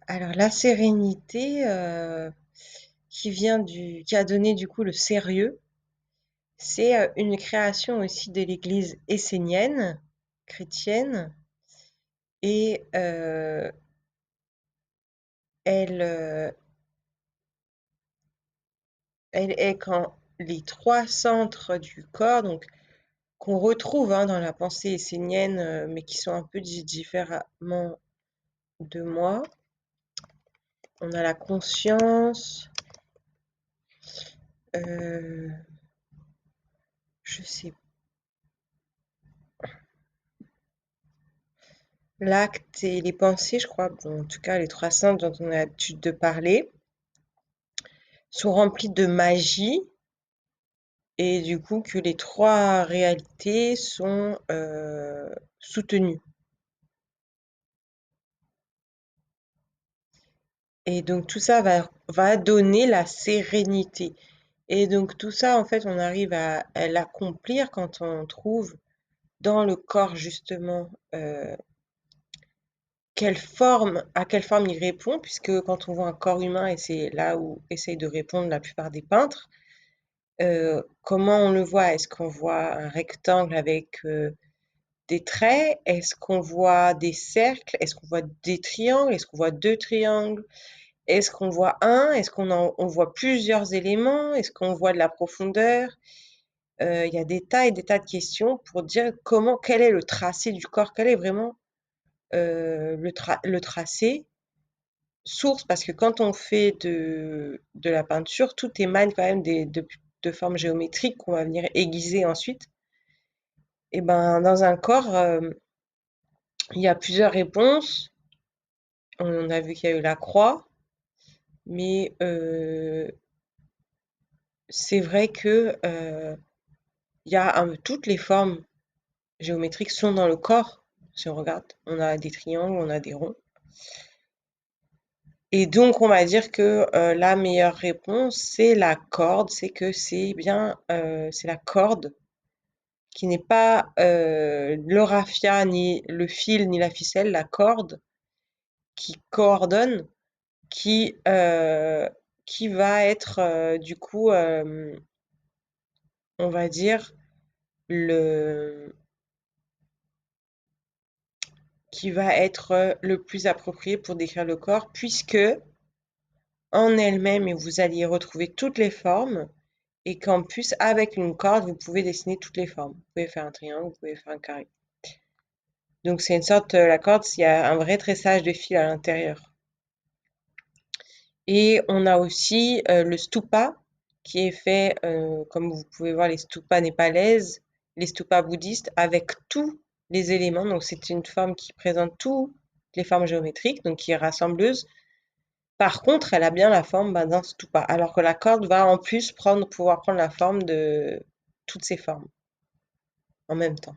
Alors la sérénité, qui a donné du coup le sérieux, c'est, une création aussi de l'Église essénienne, chrétienne et elle, elle est quand les 3 centres du corps, donc qu'on retrouve, hein, dans la pensée essénienne, mais qui sont un peu différemment de moi. On a la conscience, heu, je sais l'acte et les pensées, je crois, bon, en tout cas les 3 centres dont on a l'habitude de parler, sont remplis de magie et du coup que les 3 réalités sont, soutenues et donc tout ça va donner la sérénité et donc tout ça, en fait, on arrive à l'accomplir quand on trouve dans le corps justement, à quelle forme il répond puisque quand on voit un corps humain et c'est là où essayent de répondre la plupart des peintres, comment on le voit? Est-ce qu'on voit un rectangle avec, des traits? Est-ce qu'on voit des cercles? Est-ce qu'on voit des triangles? Est-ce qu'on voit 2 triangles? Est-ce qu'on voit un? Est-ce on voit plusieurs éléments? Est-ce qu'on voit de la profondeur? Il y a des tas de questions pour dire quel est le tracé du corps? Quel est vraiment, le tracé source? Parce que quand on fait de la peinture, tout émane quand même de formes géométriques qu'on va venir aiguiser ensuite. Et ben, dans un corps, il y a plusieurs réponses. On a vu qu'il y a eu la croix, mais c'est vrai que il y a toutes les formes géométriques sont dans le corps. Si on regarde, on a des triangles, on a des ronds. Et donc, on va dire que la meilleure réponse, c'est la corde, c'est que c'est bien, c'est la corde qui n'est pas le raffia, ni le fil, ni la ficelle, la corde qui coordonne qui, heu, qui va être, du coup, on va dire le qui va être, le plus approprié pour décrire le corps puisque en elle-même et vous allez y retrouver toutes les formes et qu'en plus avec une corde, vous pouvez dessiner toutes les formes. Vous pouvez faire un triangle, vous pouvez faire un carré. Donc c'est une sorte, la corde, il y a un vrai tressage de fil à l'intérieur. Et on a aussi le stupa qui est fait, comme vous pouvez voir les stupas népalaises, les stupas bouddhistes, avec tous les éléments. Donc c'est une forme qui présente toutes les formes géométriques, donc qui est rassembleuse. Par contre, elle a bien la forme d'un stupa, alors que la corde va en plus pouvoir prendre la forme de toutes ces formes en même temps.